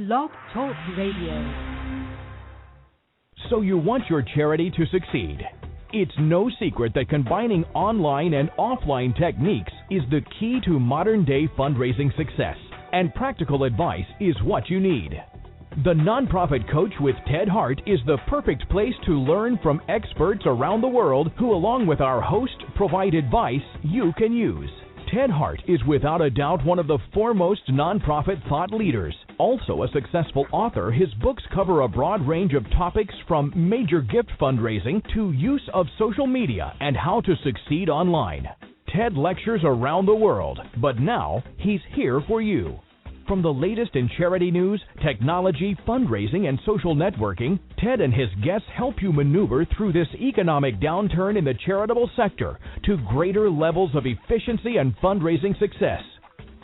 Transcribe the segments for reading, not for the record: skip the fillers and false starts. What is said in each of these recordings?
Blog Talk Radio. So you want your charity to succeed. It's no secret that combining online and offline techniques is the key to modern-day fundraising success, and practical advice is what you need. The Nonprofit Coach with Ted Hart is the perfect place to learn from experts around the world who, along with our host, provide advice you can use. Ted Hart is without a doubt one of the foremost nonprofit thought leaders. Also a successful author, his books cover a broad range of topics from major gift fundraising to use of social media and how to succeed online. Ted lectures around the world, but now he's here for you. From the latest in charity news, technology, fundraising, and social networking, Ted and his guests help you maneuver through this economic downturn in the charitable sector to greater levels of efficiency and fundraising success.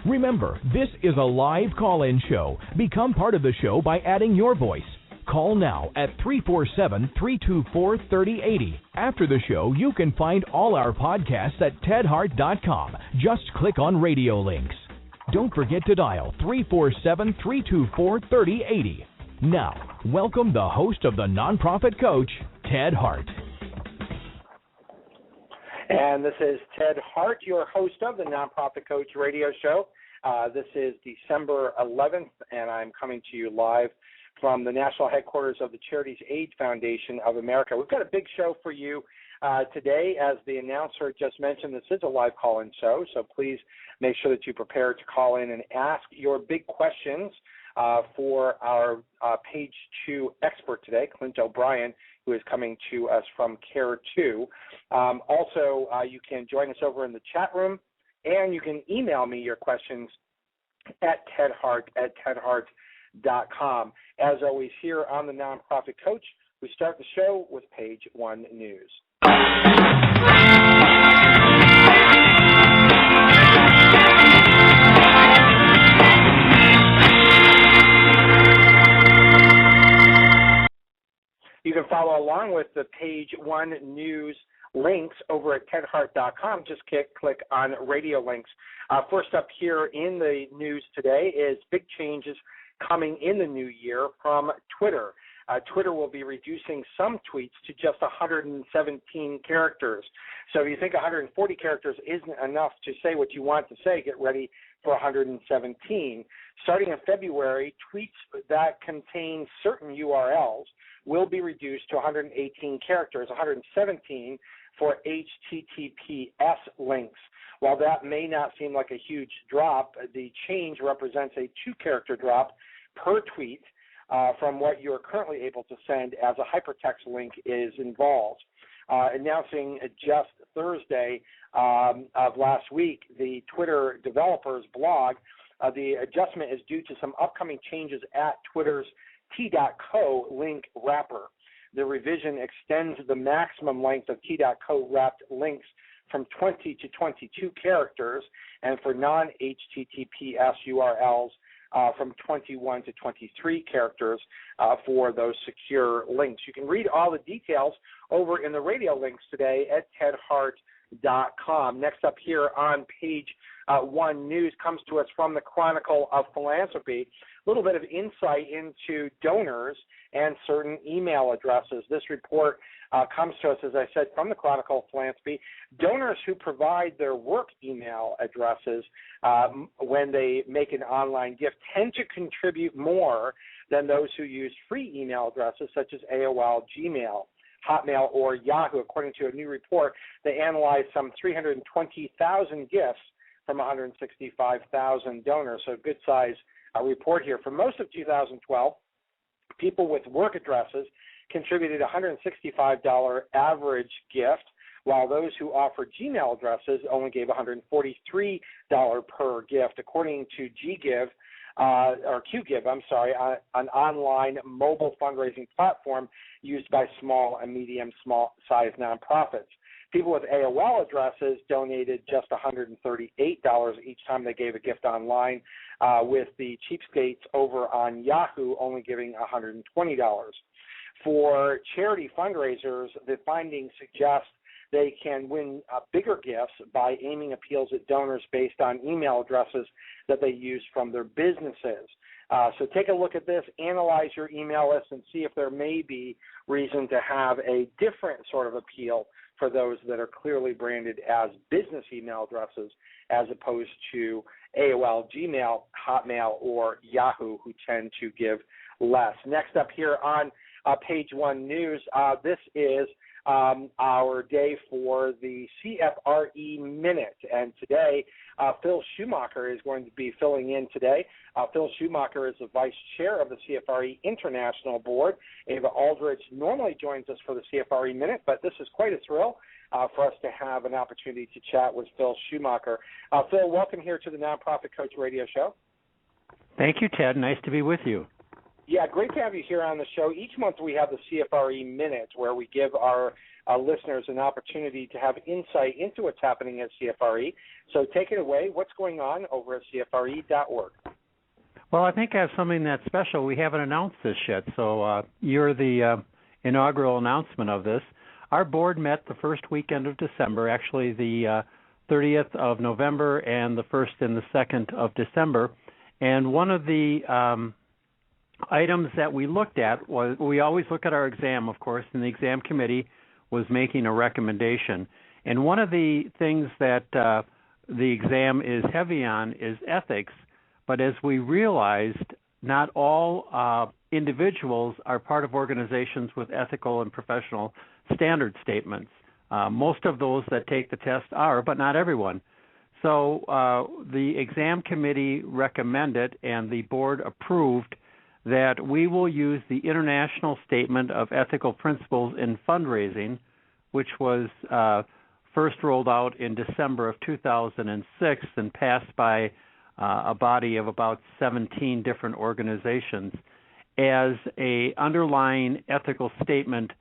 Remember, this is a live call-in show. Become part of the show by adding your voice. Call now at 347-324-3080. After the show, you can find all our podcasts at tedhart.com. Just click on radio links. Don't forget to dial 347-324-3080. Now, welcome the host of the Nonprofit Coach, Ted Hart. And this is Ted Hart, your host of the Nonprofit Coach radio show. This is December 11th, and I'm coming to you live from the national headquarters of the Charities Aid Foundation of America. We've got a big show for you today. As the announcer just mentioned, this is a live call-in show, so please make sure that you prepare to call in and ask your big questions for our Page 2 expert today, Clint O'Brien, who is coming to us from CARE 2. Also, you can join us over in the chat room, and you can email me your questions at tedhart@tedhart.com. As always, here on the Nonprofit Coach, we start the show with Page 1 News. You can follow along with the Page 1 News links over at tedhart.com. Just click on radio links. First up here in the news today is big changes coming in the new year from Twitter. Twitter will be reducing some tweets to just 117 characters. So if you think 140 characters isn't enough to say what you want to say, get ready for 117. Starting in February, tweets that contain certain URLs will be reduced to 118 characters, 117 for HTTPS links. While that may not seem like a huge drop, the change represents a 2-character drop per tweet from what you're currently able to send as a hypertext link is involved. Announcing just Thursday of last week, the Twitter developers blog, the adjustment is due to some upcoming changes at Twitter's T.co link wrapper. The revision extends the maximum length of T.co wrapped links from 20 to 22 characters, and for non-HTTPS URLs from 21 to 23 characters for those secure links. You can read all the details over in the radio links today at tedhart.com. Next up here on Page 1 News comes to us from the Chronicle of Philanthropy. A little bit of insight into donors and certain email addresses. This report comes to us, as I said, from the Chronicle of Philanthropy. Donors who provide their work email addresses when they make an online gift tend to contribute more than those who use free email addresses such as AOL, Gmail, Hotmail, or Yahoo. According to a new report, they analyzed some 320,000 gifts from 165,000 donors, so good size report here. For most of 2012, people with work addresses contributed a $165 average gift, while those who offered Gmail addresses only gave $143 per gift, according to QGIV, an online mobile fundraising platform used by small and medium-sized nonprofits. People with AOL addresses donated just $138 each time they gave a gift online, with the cheapskates over on Yahoo only giving $120. For charity fundraisers, the findings suggest they can win bigger gifts by aiming appeals at donors based on email addresses that they use from their businesses. So take a look at this, analyze your email list, and see if there may be reason to have a different sort of appeal for those that are clearly branded as business email addresses as opposed to AOL, Gmail, Hotmail, or Yahoo, who tend to give less. Next up here on Page One News, this is our day for the CFRE Minute. And today, Phil Schumacher is going to be filling in today. Phil Schumacher is the vice chair of the CFRE International Board. Ava Aldrich normally joins us for the CFRE Minute, but this is quite a thrill for us to have an opportunity to chat with Phil Schumacher. Phil, welcome here to the Nonprofit Coach Radio Show. Thank you, Ted. Nice to be with you. Yeah, great to have you here on the show. Each month we have the CFRE Minute, where we give our listeners an opportunity to have insight into what's happening at CFRE. So take it away. What's going on over at CFRE.org? Well, I think I have something that's special. We haven't announced this yet, so you're the inaugural announcement of this. Our board met the first weekend of December, actually the 30th of November and the 1st and the 2nd of December. And one of the items that we looked at was, we always look at our exam, of course, and the exam committee was making a recommendation. And one of the things that the exam is heavy on is ethics, but as we realized, not all individuals are part of organizations with ethical and professional standard statements. Most of those that take the test are, but not everyone. So the exam committee recommended and the board approved that we will use the International Statement of Ethical Principles in Fundraising, which was first rolled out in December of 2006 and passed by a body of about 17 different organizations, as a underlying ethical statement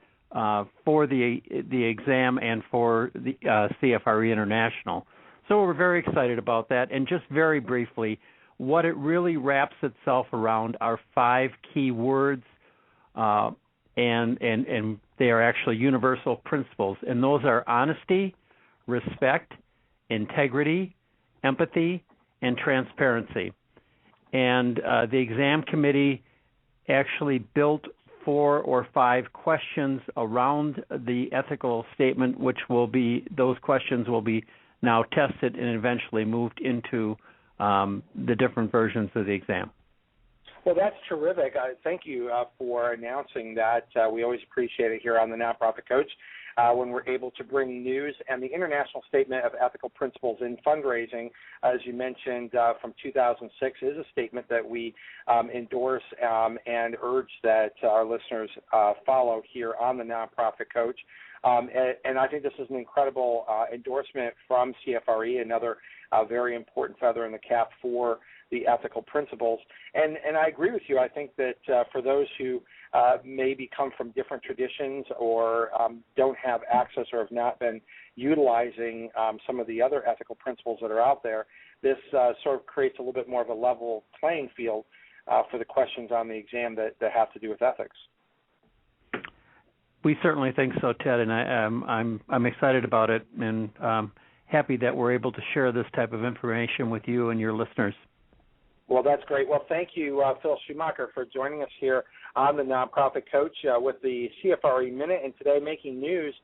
for the exam and for the CFRE International. So we're very excited about that. And just very briefly, what it really wraps itself around are 5 key words, and they are actually universal principles. And those are honesty, respect, integrity, empathy, and transparency. And the exam committee actually built 4 or 5 questions around the ethical statement, which will be, those questions will be now tested and eventually moved into the different versions of the exam. Well, that's terrific. Thank you for announcing that. We always appreciate it here on the Nonprofit Coach when we're able to bring news. And the International Statement of Ethical Principles in Fundraising, as you mentioned, from 2006, is a statement that we endorse and urge that our listeners follow here on the Nonprofit Coach. And I think this is an incredible endorsement from CFRE, another very important feather in the cap for the ethical principles. And I agree with you. I think that for those who maybe come from different traditions or don't have access or have not been utilizing some of the other ethical principles that are out there, this sort of creates a little bit more of a level playing field for the questions on the exam that have to do with ethics. We certainly think so, Ted, and I'm excited about it, and happy that we're able to share this type of information with you and your listeners. Well, that's great. Well, thank you, Phil Schumacher, for joining us here on the Nonprofit Coach with the CFRE Minute, and today making news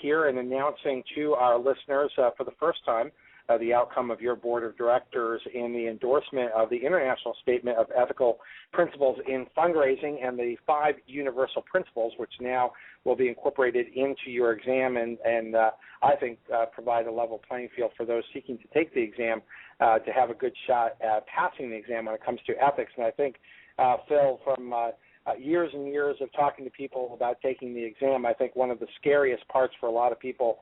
here and announcing to our listeners for the first time the outcome of your board of directors in the endorsement of the International Statement of Ethical Principles in Fundraising and the 5 universal principles, which now will be incorporated into your exam and I think provide a level playing field for those seeking to take the exam to have a good shot at passing the exam when it comes to ethics. And I think, Phil, from years and years of talking to people about taking the exam, I think one of the scariest parts for a lot of people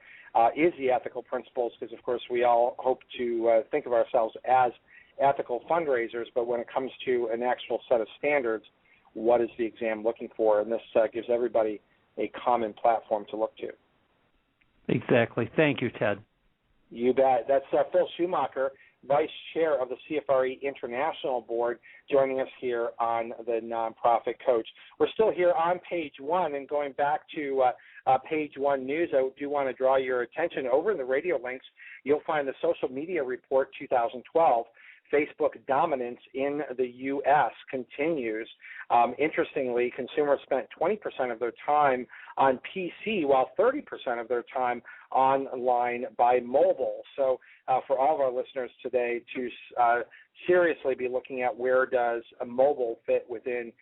is the ethical principles, because, of course, we all hope to think of ourselves as ethical fundraisers, but when it comes to an actual set of standards, what is the exam looking for? And this gives everybody a common platform to look to. Exactly. Thank you, Ted. You bet. That's Phil Schumacher, Vice Chair of the CFRE International Board, joining us here on the Nonprofit Coach. We're still here on Page One, and going back to Page One News, I do want to draw your attention over in the radio links. You'll find the Social Media Report 2012 Facebook dominance in the U.S. continues. Interestingly, consumers spent 20% of their time on PC, while 30% of their time online by mobile. So for all of our listeners today to seriously be looking at where does a mobile fit within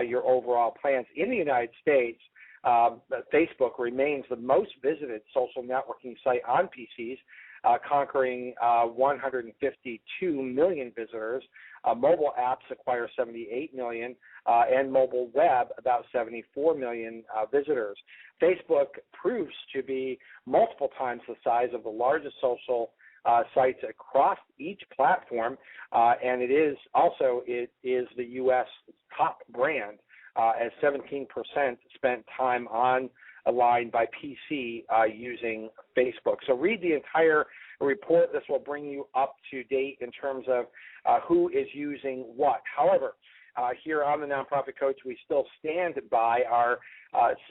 your overall plans. In the United States, Facebook remains the most visited social networking site on PCs, conquering 152 million visitors. Mobile apps acquire 78 million, and mobile web about 74 million visitors. Facebook proves to be multiple times the size of the largest social sites across each platform, and it is the U.S. top brand, as 17% spent time online by PC using Facebook. So read the entire report. This will bring you up to date in terms of who is using what. However, here on the Nonprofit Coach, we still stand by our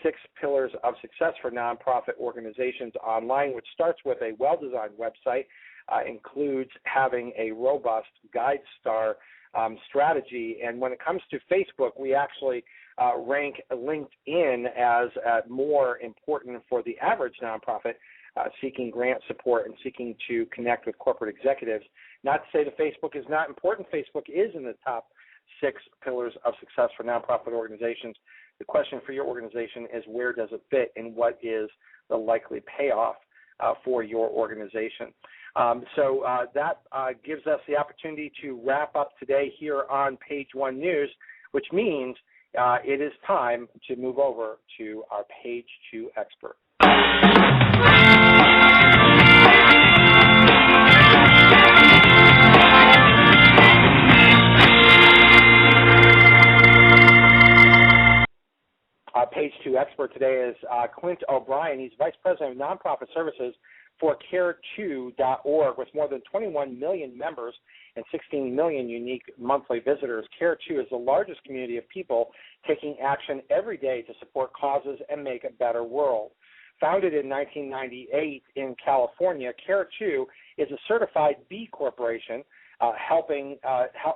6 pillars of success for nonprofit organizations online, which starts with a well-designed website, includes having a robust GuideStar strategy. And when it comes to Facebook, we actually rank LinkedIn as more important for the average nonprofit seeking grant support and seeking to connect with corporate executives. Not to say that Facebook is not important. Facebook is in the top 6 pillars of success for nonprofit organizations. The question for your organization is, where does it fit and what is the likely payoff for your organization? So that gives us the opportunity to wrap up today here on Page One News, which means it is time to move over to our Page Two expert. Page Two expert today is Clint O'Brien. He's Vice President of Nonprofit Services for Care2.org, with more than 21 million members and 16 million unique monthly visitors. Care2 is the largest community of people taking action every day to support causes and make a better world. Founded in 1998 in California, Care2 is a certified B Corporation,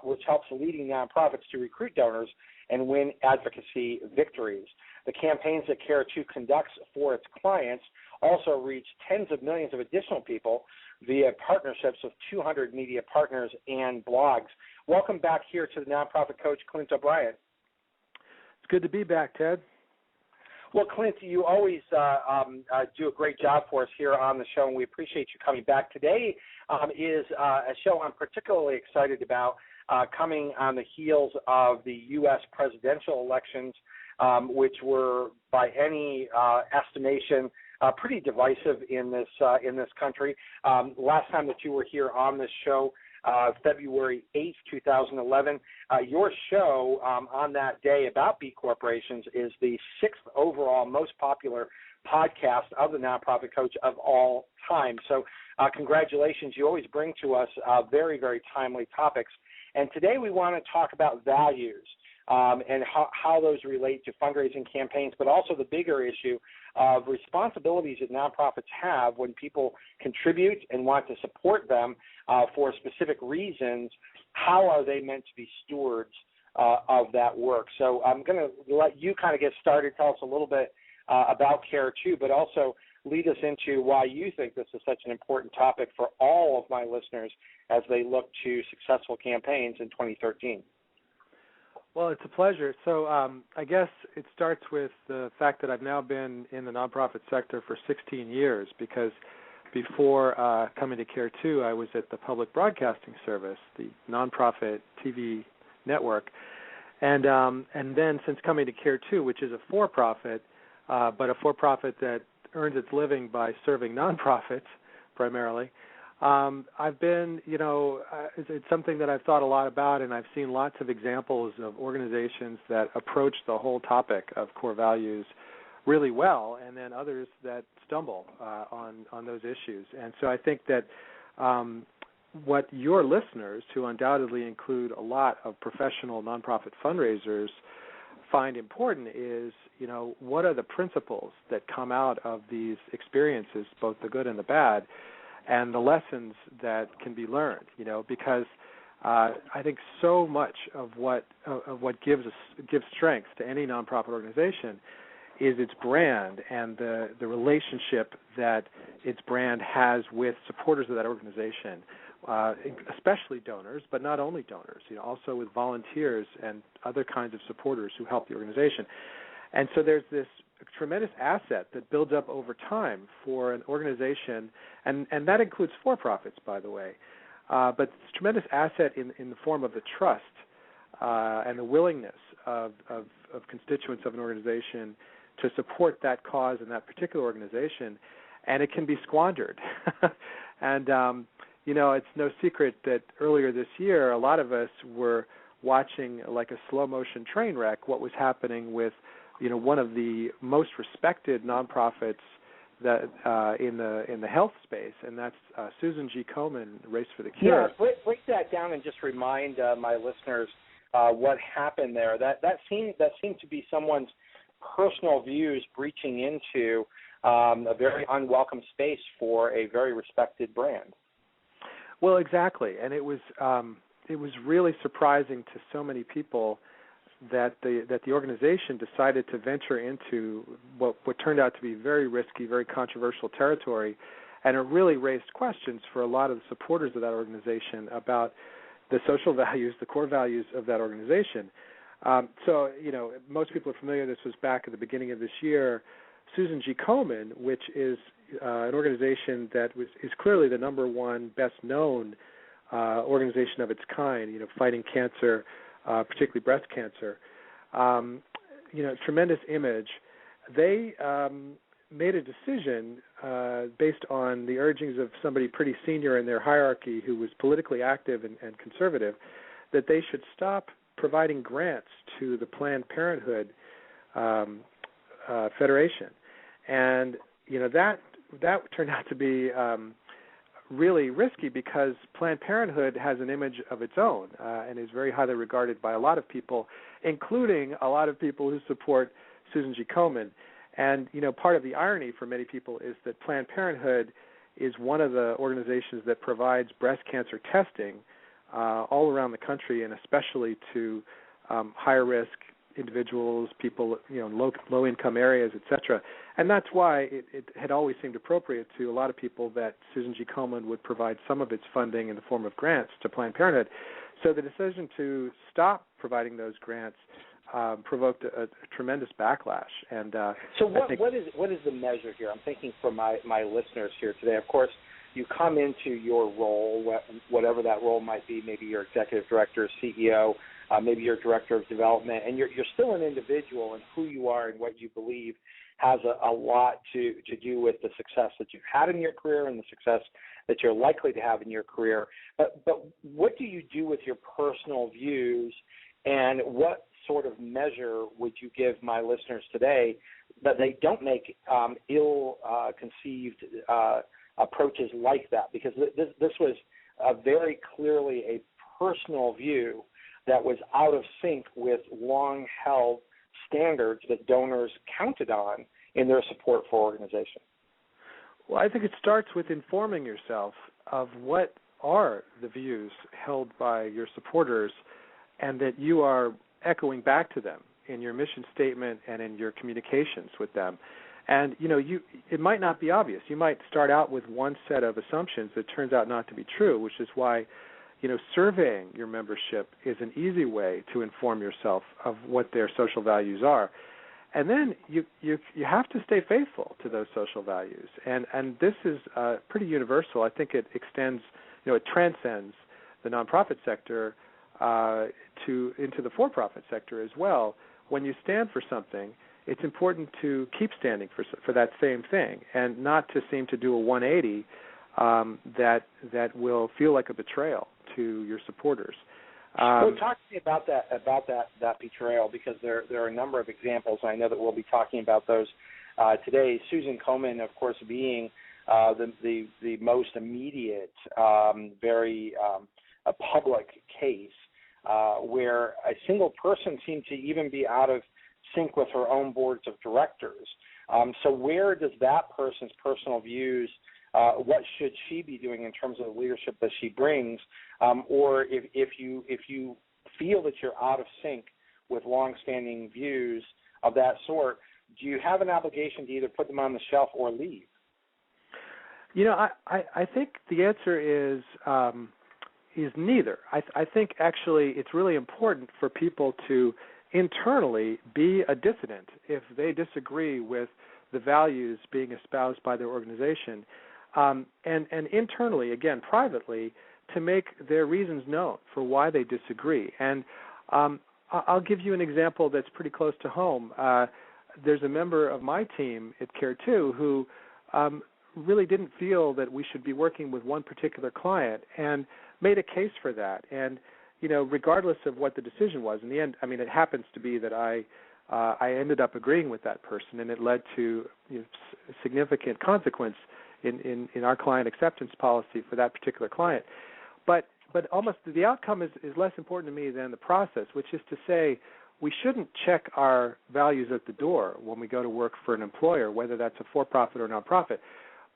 which helps leading nonprofits to recruit donors and win advocacy victories. The campaigns that Care2 conducts for its clients also reach tens of millions of additional people via partnerships with 200 media partners and blogs. Welcome back here to the Nonprofit Coach, Clint O'Brien. It's good to be back, Ted. Well, Clint, you always do a great job for us here on the show, and we appreciate you coming back. Today is a show I'm particularly excited about, coming on the heels of the U.S. presidential elections, which were, by any estimation, pretty divisive in this country. Last time that you were here on this show, February 8th, 2011, your show on that day about B Corporations is the 6th overall most popular podcast of the Nonprofit Coach of all time. So congratulations. You always bring to us very, very timely topics. And today we want to talk about values and how those relate to fundraising campaigns, but also the bigger issue of responsibilities that nonprofits have when people contribute and want to support them for specific reasons. How are they meant to be stewards of that work? So I'm going to let you kind of get started. Tell us a little bit about Care2, but also lead us into why you think this is such an important topic for all of my listeners as they look to successful campaigns in 2013. Well, it's a pleasure. So I guess it starts with the fact that I've now been in the nonprofit sector for 16 years, because before coming to Care2, I was at the Public Broadcasting Service, the nonprofit TV network. And then since coming to Care2, which is a for-profit, but a for-profit that earns its living by serving nonprofits primarily, I've been, it's something that I've thought a lot about, and I've seen lots of examples of organizations that approach the whole topic of core values really well, and then others that stumble on those issues. And so I think that what your listeners, who undoubtedly include a lot of professional nonprofit fundraisers, find important is, what are the principles that come out of these experiences, both the good and the bad, and the lessons that can be learned, because I think so much of what gives strength to any nonprofit organization is its brand and the relationship that its brand has with supporters of that organization, especially donors, but not only donors, also with volunteers and other kinds of supporters who help the organization. And so there's this tremendous asset that builds up over time for an organization, and that includes for-profits, by the way, but it's a tremendous asset in the form of the trust and the willingness of constituents of an organization to support that cause in that particular organization, and it can be squandered. And, it's no secret that earlier this year, a lot of us were watching like a slow-motion train wreck what was happening with, one of the most respected nonprofits that in the health space, and that's Susan G. Komen, Race for the Cure. Yeah, break that down and just remind my listeners what happened there. That seemed to be someone's personal views breaching into a very unwelcome space for a very respected brand. Well, exactly, and it was really surprising to so many people that the organization decided to venture into what turned out to be very risky, very controversial territory, and it really raised questions for a lot of the supporters of that organization about the social values, the core values of that organization. So, most people are familiar. This was back at the beginning of this year. Susan G. Komen, which is an organization that is clearly the number one best-known organization of its kind, fighting cancer, particularly breast cancer, tremendous image. They made a decision based on the urgings of somebody pretty senior in their hierarchy who was politically active and conservative, that they should stop providing grants to the Planned Parenthood Federation. And, that turned out to be really risky because Planned Parenthood has an image of its own and is very highly regarded by a lot of people, including a lot of people who support Susan G. Komen. And, part of the irony for many people is that Planned Parenthood is one of the organizations that provides breast cancer testing all around the country, and especially to higher risk individuals, people, low income areas, etc. And that's why it had always seemed appropriate to a lot of people that Susan G. Komen would provide some of its funding in the form of grants to Planned Parenthood. So the decision to stop providing those grants provoked a tremendous backlash. And so what is the measure here? I'm thinking for my listeners here today. Of course, you come into your role, whatever that role might be. Maybe you're executive director, CEO, maybe you're director of development, and you're still an individual, and who you are and what you believe has a lot to do with the success that you've had in your career and the success that you're likely to have in your career. But what do you do with your personal views, and what sort of measure would you give my listeners today that they don't make ill-conceived approaches like that? Because this was very clearly a personal view that was out of sync with long-held standards that donors counted on in their support for organizations. Well, I think it starts with informing yourself of what are the views held by your supporters, and that you are echoing back to them in your mission statement and in your communications with them. And, it might not be obvious. You might start out with one set of assumptions that turns out not to be true, which is why, surveying your membership is an easy way to inform yourself of what their social values are. And then you have to stay faithful to those social values. And this is pretty universal. I think it extends, it transcends the nonprofit sector into the for-profit sector as well. When you stand for something, it's important to keep standing for that same thing, and not to seem to do a 180 that will feel like a betrayal to your supporters. Well, talk to me about that betrayal, because there are a number of examples. I know that we'll be talking about those today. Susan Komen, of course, being the most immediate, very a public case where a single person seemed to even be out of sync with her own boards of directors. So where does that person's personal views what should she be doing in terms of the leadership that she brings, or if you feel that you're out of sync with longstanding views of that sort, do you have an obligation to either put them on the shelf or leave? I think the answer is neither. I think actually it's really important for people to internally be a dissident if they disagree with the values being espoused by their organization, and internally, again, privately, to make their reasons known for why they disagree. And I'll give you an example that's pretty close to home. There's a member of my team at Care2 who really didn't feel that we should be working with one particular client and made a case for that. And, regardless of what the decision was, in the end, it happens to be that I ended up agreeing with that person, and it led to significant consequence in our client acceptance policy for that particular client. But almost the outcome is less important to me than the process, which is to say we shouldn't check our values at the door when we go to work for an employer, whether that's a for-profit or nonprofit.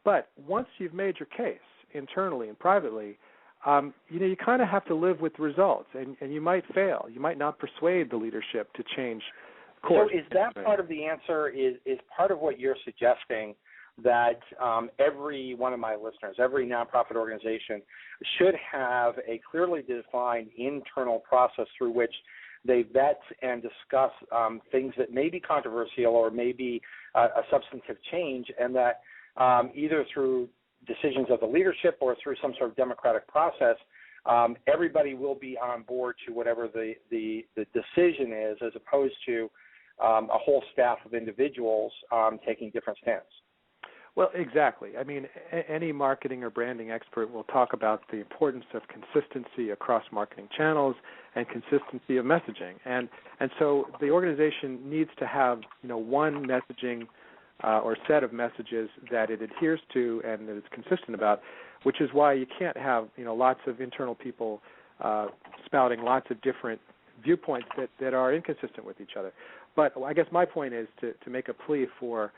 But once you've made your case internally and privately, you kind of have to live with the results, and you might fail. You might not persuade the leadership to change course. So is that part of the answer, is part of what you're suggesting, that every one of my listeners, every nonprofit organization should have a clearly defined internal process through which they vet and discuss things that may be controversial or may be a substantive change, and that either through decisions of the leadership or through some sort of democratic process, everybody will be on board to whatever the decision is, as opposed to a whole staff of individuals taking different stands. Well, exactly. Any marketing or branding expert will talk about the importance of consistency across marketing channels and consistency of messaging. And so the organization needs to have, one messaging or set of messages that it adheres to and that it's consistent about, which is why you can't have, lots of internal people spouting lots of different viewpoints that are inconsistent with each other. But I guess my point is to make a plea for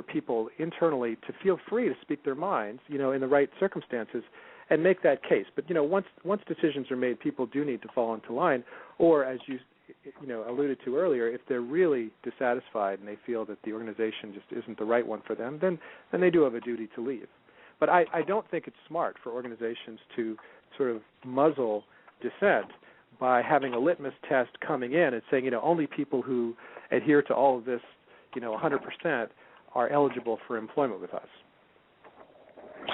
people internally to feel free to speak their minds, in the right circumstances and make that case. But, once decisions are made, people do need to fall into line, or as you alluded to earlier, if they're really dissatisfied and they feel that the organization just isn't the right one for them, then they do have a duty to leave. But I don't think it's smart for organizations to sort of muzzle dissent by having a litmus test coming in and saying, only people who adhere to all of this, 100% are eligible for employment with us.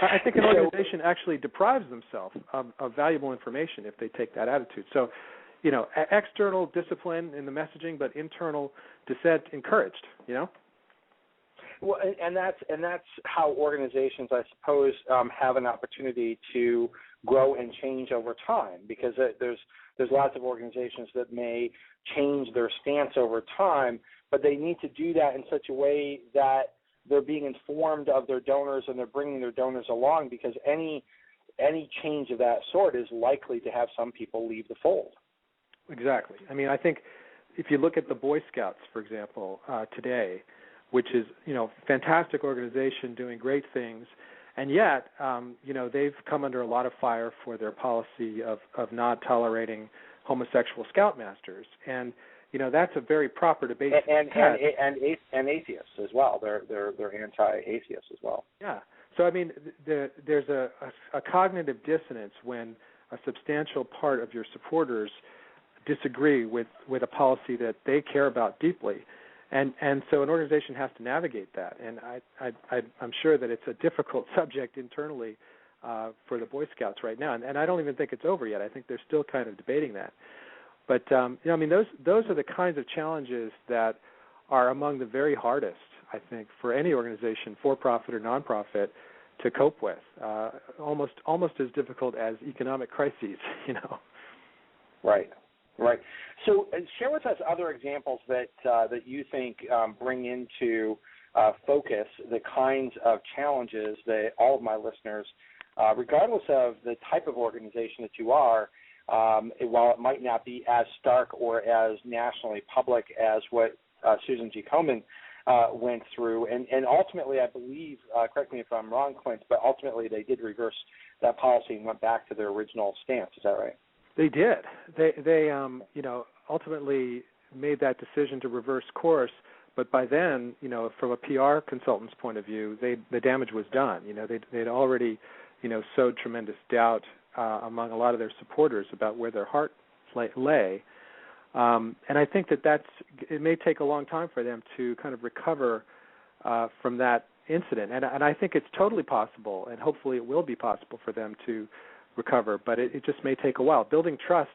I think an organization actually deprives themselves of valuable information if they take that attitude. So, external discipline in the messaging, but internal dissent encouraged, Well, and that's how organizations, I suppose, have an opportunity to grow and change over time, because there's lots of organizations that may change their stance over time, but they need to do that in such a way that they're being informed of their donors and they're bringing their donors along, because any change of that sort is likely to have some people leave the fold. Exactly. I think if you look at the Boy Scouts, for example, today, which is, fantastic organization doing great things, and yet, they've come under a lot of fire for their policy of not tolerating homosexual scoutmasters, and that's a very proper debate. And atheists as well. They're anti-atheists as well. Yeah. So there's a cognitive dissonance when a substantial part of your supporters disagree with a policy that they care about deeply. And so an organization has to navigate that. And I'm sure that it's a difficult subject internally for the Boy Scouts right now. And I don't even think it's over yet. I think they're still kind of debating that. But, those are the kinds of challenges that are among the very hardest, I think, for any organization, for-profit or nonprofit, to cope with. Almost as difficult as economic crises, Right. So share with us other examples that you think bring into focus the kinds of challenges that all of my listeners, regardless of the type of organization that you are, while it might not be as stark or as nationally public as what Susan G. Komen went through, and ultimately, I believe, correct me if I'm wrong, Clint, but ultimately they did reverse that policy and went back to their original stance. Is that right? They did. They ultimately made that decision to reverse course. But by then, from a PR consultant's point of view, the damage was done. They'd already, sowed tremendous doubt among a lot of their supporters about where their heart lay. And I think it may take a long time for them to kind of recover from that incident. And I think it's totally possible, and hopefully it will be possible for them to recover. But it just may take a while. Building trust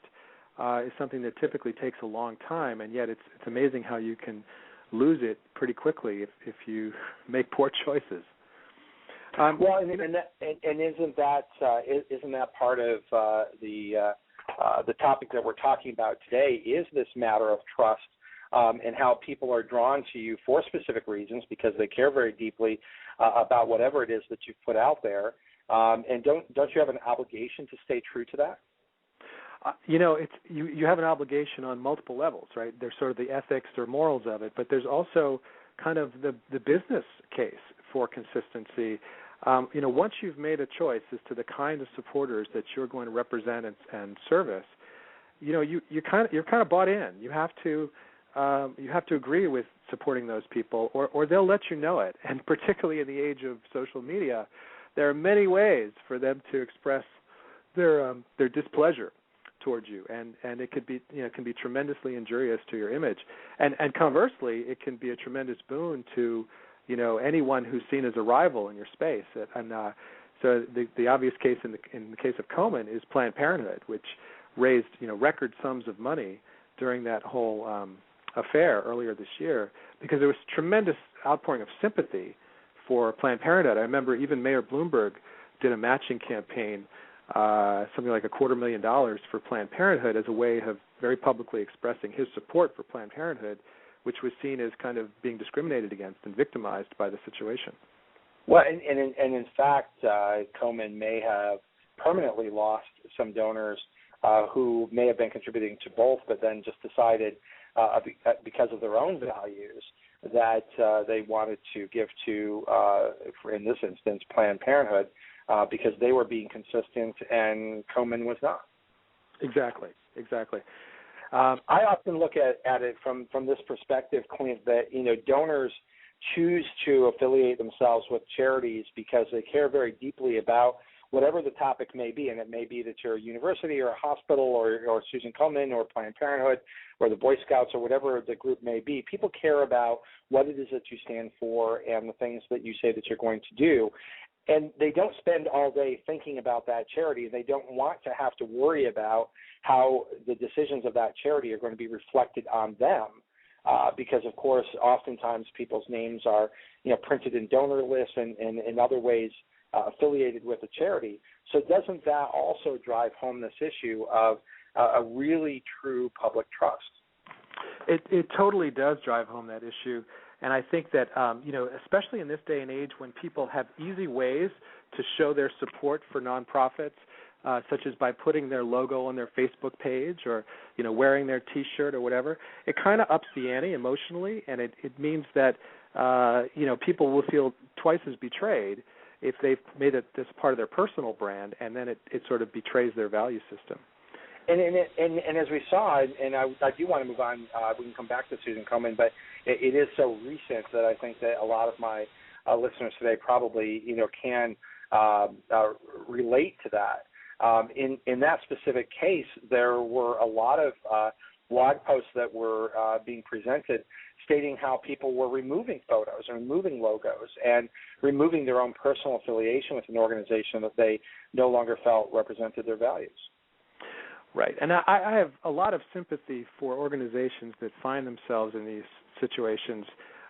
is something that typically takes a long time, and yet it's amazing how you can lose it pretty quickly if you make poor choices. Well, and isn't that part of the topic that we're talking about today? Is this matter of trust and how people are drawn to you for specific reasons because they care very deeply about whatever it is that you've put out there, and don't you have an obligation to stay true to that? You have an obligation on multiple levels, right? There's sort of the ethics or morals of it, but there's also kind of the business case for consistency. Once you've made a choice as to the kind of supporters that you're going to represent and service, you're kind of bought in. You have to agree with supporting those people, or they'll let you know it. And particularly in the age of social media, there are many ways for them to express their displeasure towards you, and it could be can be tremendously injurious to your image, and conversely, it can be a tremendous boon to anyone who's seen as a rival in your space. And so the obvious case in the case of Komen is Planned Parenthood, which raised record sums of money during that whole affair earlier this year because there was tremendous outpouring of sympathy for Planned Parenthood. I remember even Mayor Bloomberg did a matching campaign, something like $250,000 for Planned Parenthood as a way of very publicly expressing his support for Planned Parenthood, which was seen as kind of being discriminated against and victimized by the situation. Well, and in fact, Komen may have permanently lost some donors who may have been contributing to both, but then just decided because of their own values that they wanted to give to, in this instance, Planned Parenthood, because they were being consistent and Komen was not. Exactly. I often look at it from this perspective, Clint, that donors choose to affiliate themselves with charities because they care very deeply about whatever the topic may be, and it may be that you're a university or a hospital or Susan Komen or Planned Parenthood or the Boy Scouts or whatever the group may be. People care about what it is that you stand for and the things that you say that you're going to do. And they don't spend all day thinking about that charity. They don't want to have to worry about how the decisions of that charity are going to be reflected on them, because, of course, oftentimes people's names are, printed in donor lists and in other ways affiliated with a charity. So doesn't that also drive home this issue of a really true public trust? It totally does drive home that issue. And I think that, especially in this day and age when people have easy ways to show their support for nonprofits, such as by putting their logo on their Facebook page or, wearing their T-shirt or whatever, it kind of ups the ante emotionally, and it means that, people will feel twice as betrayed if they've made it this part of their personal brand, and then it sort of betrays their value system. And as we saw, and I do want to move on, we can come back to Susan Komen, but it is so recent that I think that a lot of my listeners today probably, can relate to that. In that specific case, there were a lot of blog posts that were being presented stating how people were removing photos and removing logos and removing their own personal affiliation with an organization that they no longer felt represented their values. Right, and I have a lot of sympathy for organizations that find themselves in these situations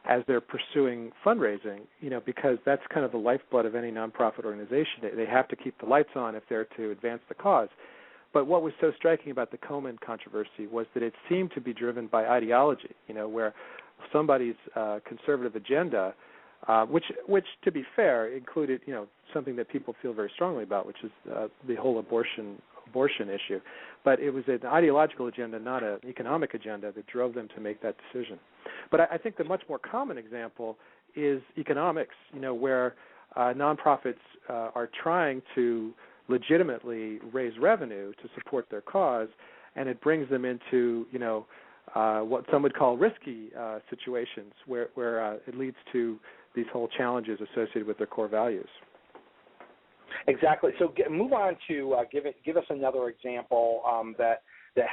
as they're pursuing fundraising, because that's kind of the lifeblood of any nonprofit organization. They have to keep the lights on if they're to advance the cause. But what was so striking about the Komen controversy was that it seemed to be driven by ideology, where somebody's conservative agenda, which to be fair, included, something that people feel very strongly about, which is the whole abortion abortion issue. But it was an ideological agenda, not an economic agenda, that drove them to make that decision. But I think the much more common example is economics, where nonprofits are trying to legitimately raise revenue to support their cause, and it brings them into, what some would call risky situations where it leads to these whole challenges associated with their core values. Exactly. So move on to give us another example that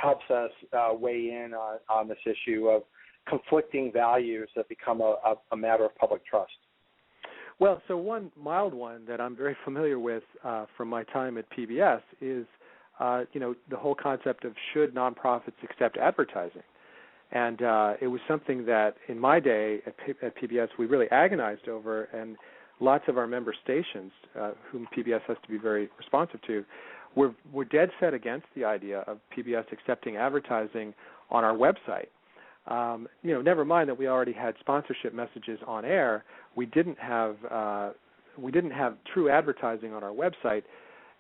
helps us weigh in on this issue of conflicting values that become a matter of public trust. Well, so one mild one that I'm very familiar with from my time at PBS is, the whole concept of should nonprofits accept advertising. And it was something that in my day at PBS we really agonized over, and lots of our member stations, whom PBS has to be very responsive to, were dead set against the idea of PBS accepting advertising on our website. Never mind that we already had sponsorship messages on air. We didn't have true advertising on our website,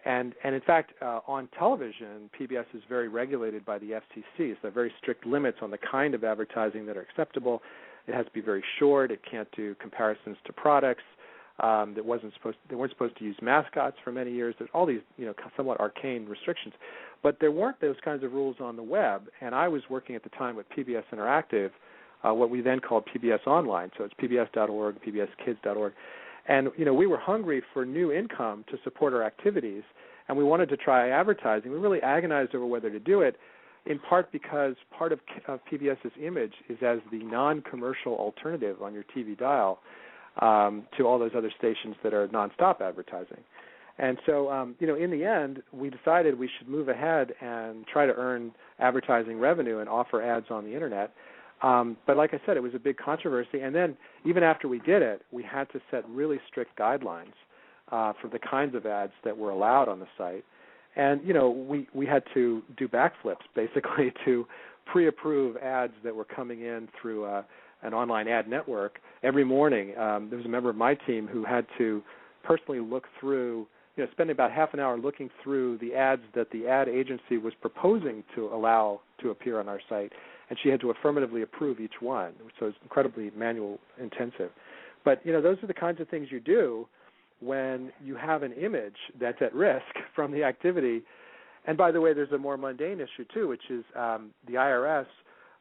and in fact, on television, PBS is very regulated by the FCC. So there are very strict limits on the kind of advertising that are acceptable. It has to be very short. It can't do comparisons to products. They weren't supposed to use mascots for many years. There's all these, somewhat arcane restrictions. But there weren't those kinds of rules on the web, and I was working at the time with PBS Interactive, what we then called PBS Online. So it's pbs.org, pbskids.org. And, we were hungry for new income to support our activities, and we wanted to try advertising. We really agonized over whether to do it, in part because part of PBS's image is as the non-commercial alternative on your TV dial to all those other stations that are nonstop advertising. And so, in the end, we decided we should move ahead and try to earn advertising revenue and offer ads on the Internet. But like I said, it was a big controversy. And then even after we did it, we had to set really strict guidelines for the kinds of ads that were allowed on the site. And, we had to do backflips, basically, to pre-approve ads that were coming in through an online ad network. Every morning, there was a member of my team who had to personally look through, spend about half an hour looking through the ads that the ad agency was proposing to allow to appear on our site, and she had to affirmatively approve each one. So it's incredibly manual intensive. But, those are the kinds of things you do when you have an image that's at risk from the activity. And by the way, there's a more mundane issue too, which is the IRS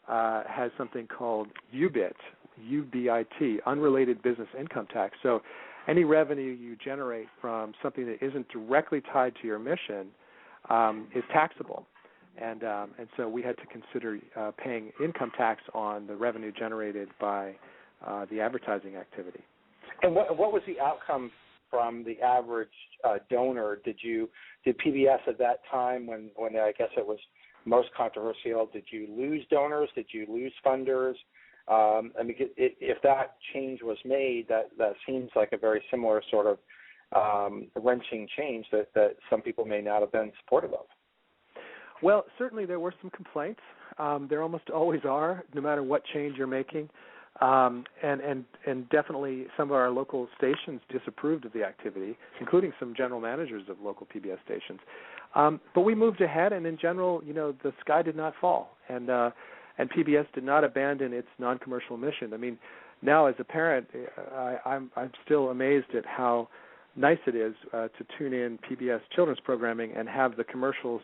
has something called UBIT, UBIT, unrelated business income tax. So any revenue you generate from something that isn't directly tied to your mission is taxable. And so we had to consider paying income tax on the revenue generated by the advertising activity. And what was the outcome from the average donor? Did PBS at that time, when I guess it was most controversial, did you lose donors? Did you lose funders? If that change was made, that seems like a very similar sort of wrenching change that some people may not have been supportive of. Well, certainly there were some complaints. There almost always are, no matter what change you're making. And definitely some of our local stations disapproved of the activity, including some general managers of local PBS stations. But we moved ahead, and in general, the sky did not fall, and PBS did not abandon its non-commercial mission. I mean, now as a parent, I'm still amazed at how nice it is to tune in PBS children's programming and have the commercials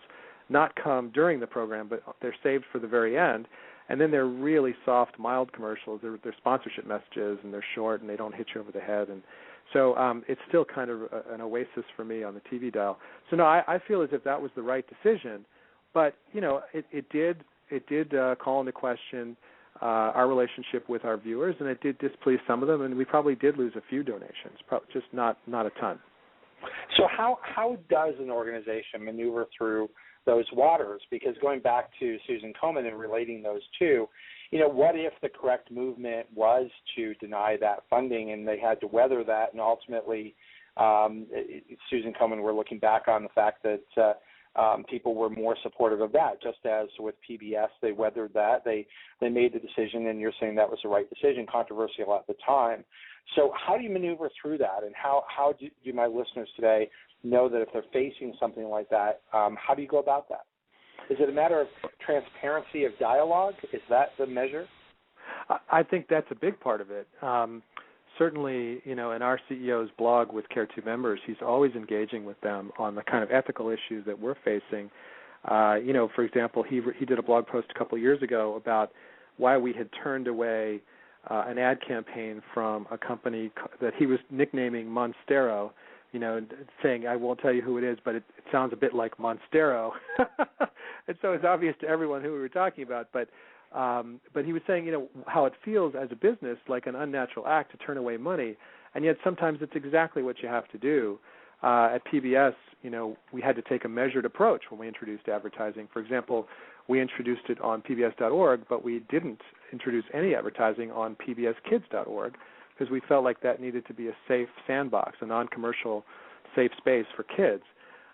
not come during the program, but they're saved for the very end. And then they're really soft, mild commercials. They're sponsorship messages, and they're short, and they don't hit you over the head. And so it's still kind of an oasis for me on the TV dial. So, no, I feel as if that was the right decision. But, it did call into question our relationship with our viewers, and it did displease some of them, and we probably did lose a few donations, just not a ton. So how does an organization maneuver through those waters? Because going back to Susan Komen and relating those two, what if the correct movement was to deny that funding and they had to weather that, and ultimately Susan Komen, we're looking back on the fact that people were more supportive of that. Just as with PBS, they weathered that. They made the decision, and you're saying that was the right decision, controversial at the time. So how do you maneuver through that, and how do my listeners today know that if they're facing something like that, how do you go about that? Is it a matter of transparency of dialogue? Is that the measure? I think that's a big part of it. Certainly, in our CEO's blog with Care2 members, he's always engaging with them on the kind of ethical issues that we're facing. For example, he did a blog post a couple of years ago about why we had turned away an ad campaign from a company that he was nicknaming Monstero, saying, I won't tell you who it is, but it sounds a bit like Monstero. And so it's obvious to everyone who we were talking about. But he was saying, how it feels as a business like an unnatural act to turn away money, and yet sometimes it's exactly what you have to do. At PBS, we had to take a measured approach when we introduced advertising. For example, we introduced it on PBS.org, but we didn't introduce any advertising on PBSKids.org because we felt like that needed to be a safe sandbox, a non-commercial safe space for kids.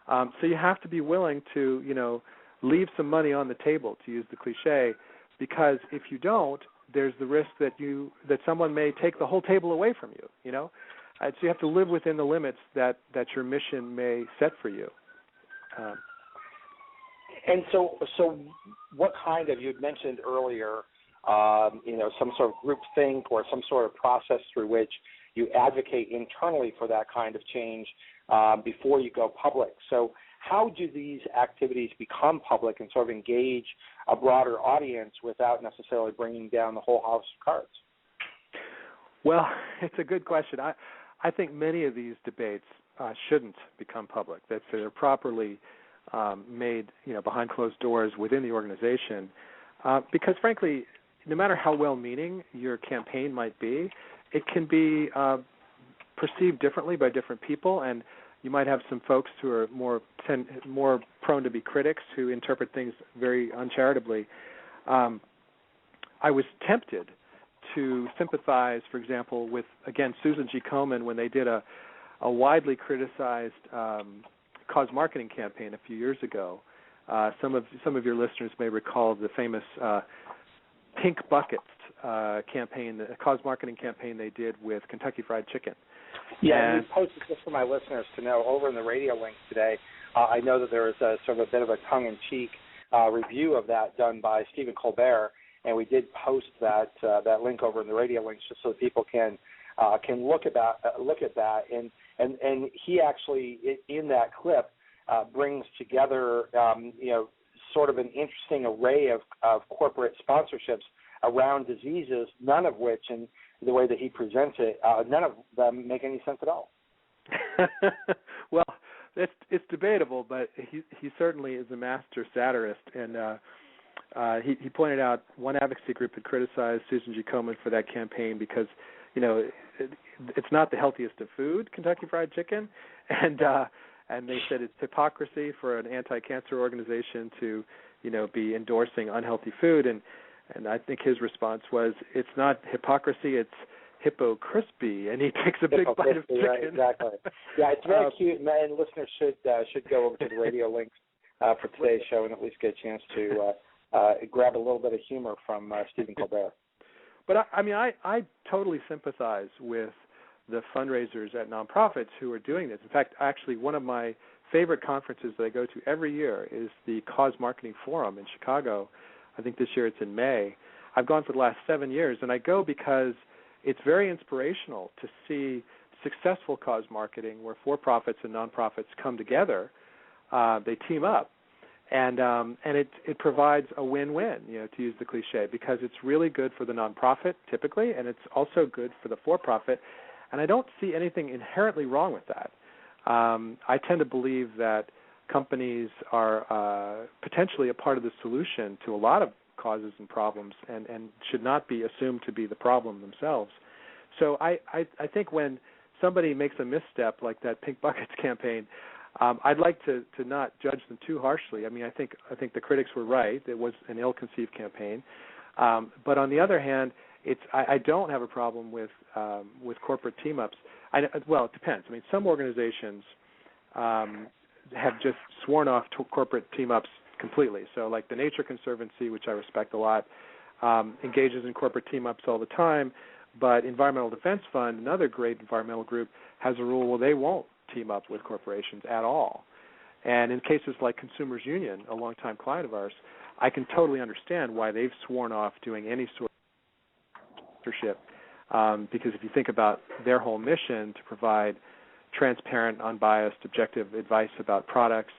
So you have to be willing to, leave some money on the table, to use the cliche, because if you don't, there's the risk that someone may take the whole table away from you, So you have to live within the limits that your mission may set for you. And so what kind of, you had mentioned earlier, some sort of group think or some sort of process through which you advocate internally for that kind of change before you go public. So how do these activities become public and sort of engage a broader audience without necessarily bringing down the whole house of cards? Well, it's a good question. I think many of these debates shouldn't become public, that they're properly made behind closed doors within the organization because, frankly, no matter how well-meaning your campaign might be, it can be perceived differently by different people, and you might have some folks who are more prone to be critics who interpret things very uncharitably. I was tempted to sympathize, for example, with, again, Susan G. Komen when they did a widely criticized cause marketing campaign a few years ago. Some of your listeners may recall the famous Pink Buckets campaign, the cause marketing campaign they did with Kentucky Fried Chicken. Yeah, and we posted, just for my listeners to know, over in the radio links today, I know that there is a sort of a bit of a tongue-in-cheek review of that done by Stephen Colbert, and we did post that link over in the radio links just so that people can look at that. And he actually, in that clip, brings together, sort of an interesting array of corporate sponsorships around diseases, none of which, in the way that he presents it, none of them make any sense at all. Well, it's debatable, but he certainly is a master satirist, and he pointed out one advocacy group had criticized Susan G. Komen for that campaign because, it's not the healthiest of food, Kentucky Fried Chicken, and they said it's hypocrisy for an anti-cancer organization to, be endorsing unhealthy food, and I think his response was, it's not hypocrisy, it's Hippo Crispy, and he takes a big bite of chicken. Right, exactly. Yeah, it's very cute, and listeners should go over to the radio links for today's show and at least get a chance to grab a little bit of humor from Stephen Colbert. But I totally sympathize with the fundraisers at nonprofits who are doing this. In fact, actually, one of my favorite conferences that I go to every year is the Cause Marketing Forum in Chicago. I think this year it's in May. I've gone for the last 7 years, and I go because it's very inspirational to see successful cause marketing where for-profits and nonprofits come together. They team up, and it provides a win-win, to use the cliche, because it's really good for the nonprofit typically, and it's also good for the for-profit. And I don't see anything inherently wrong with that. I tend to believe that companies are potentially a part of the solution to a lot of causes and problems and should not be assumed to be the problem themselves. So I think when somebody makes a misstep like that Pink Buckets campaign, I'd like to not judge them too harshly. I think the critics were right. It was an ill-conceived campaign. But on the other hand, I don't have a problem with corporate team-ups. Well, it depends. Some organizations have just sworn off corporate team-ups completely. So like the Nature Conservancy, which I respect a lot, engages in corporate team-ups all the time, but Environmental Defense Fund, another great environmental group, has a rule where they won't team up with corporations at all. And in cases like Consumers Union, a longtime client of ours, I can totally understand why they've sworn off doing any sort of sponsorship, because if you think about their whole mission to provide transparent, unbiased, objective advice about products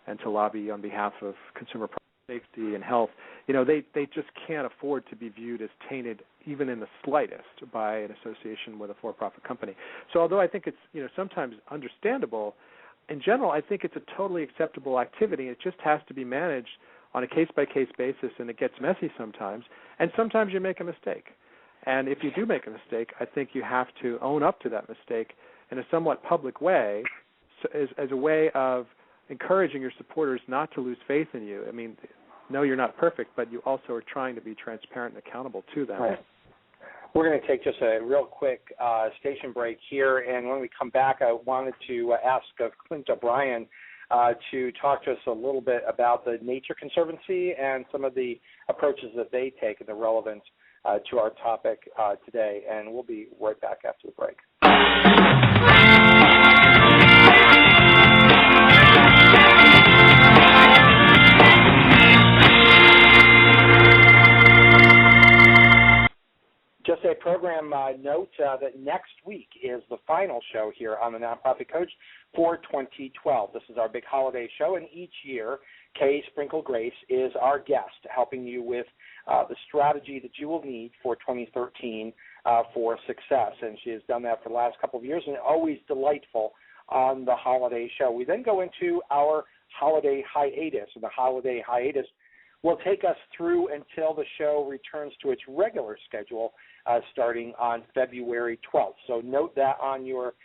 and to lobby on behalf of consumer product safety and health, they just can't afford to be viewed as tainted even in the slightest by an association with a for-profit company. So although I think it's sometimes understandable, in general I think it's a totally acceptable activity. It just has to be managed on a case-by-case basis, and it gets messy sometimes, and sometimes you make a mistake. And if you do make a mistake, I think you have to own up to that mistake in a somewhat public way, as a way of encouraging your supporters not to lose faith in you. I mean, no, you're not perfect, but you also are trying to be transparent and accountable to them. Right. We're going to take just a real quick station break here, and when we come back, I wanted to ask Clint O'Brien to talk to us a little bit about the Nature Conservancy and some of the approaches that they take and the relevance to our topic today, and we'll be right back after the break. Just a program note that next week is the final show here on the Nonprofit Coach for 2012. This is our big holiday show, and each year, Kay Sprinkle Grace is our guest, helping you with the strategy that you will need for 2013 for success. And she has done that for the last couple of years, and always delightful on the holiday show. We then go into our holiday hiatus, and the holiday hiatus will take us through until the show returns to its regular schedule starting on February 12th. So note that on your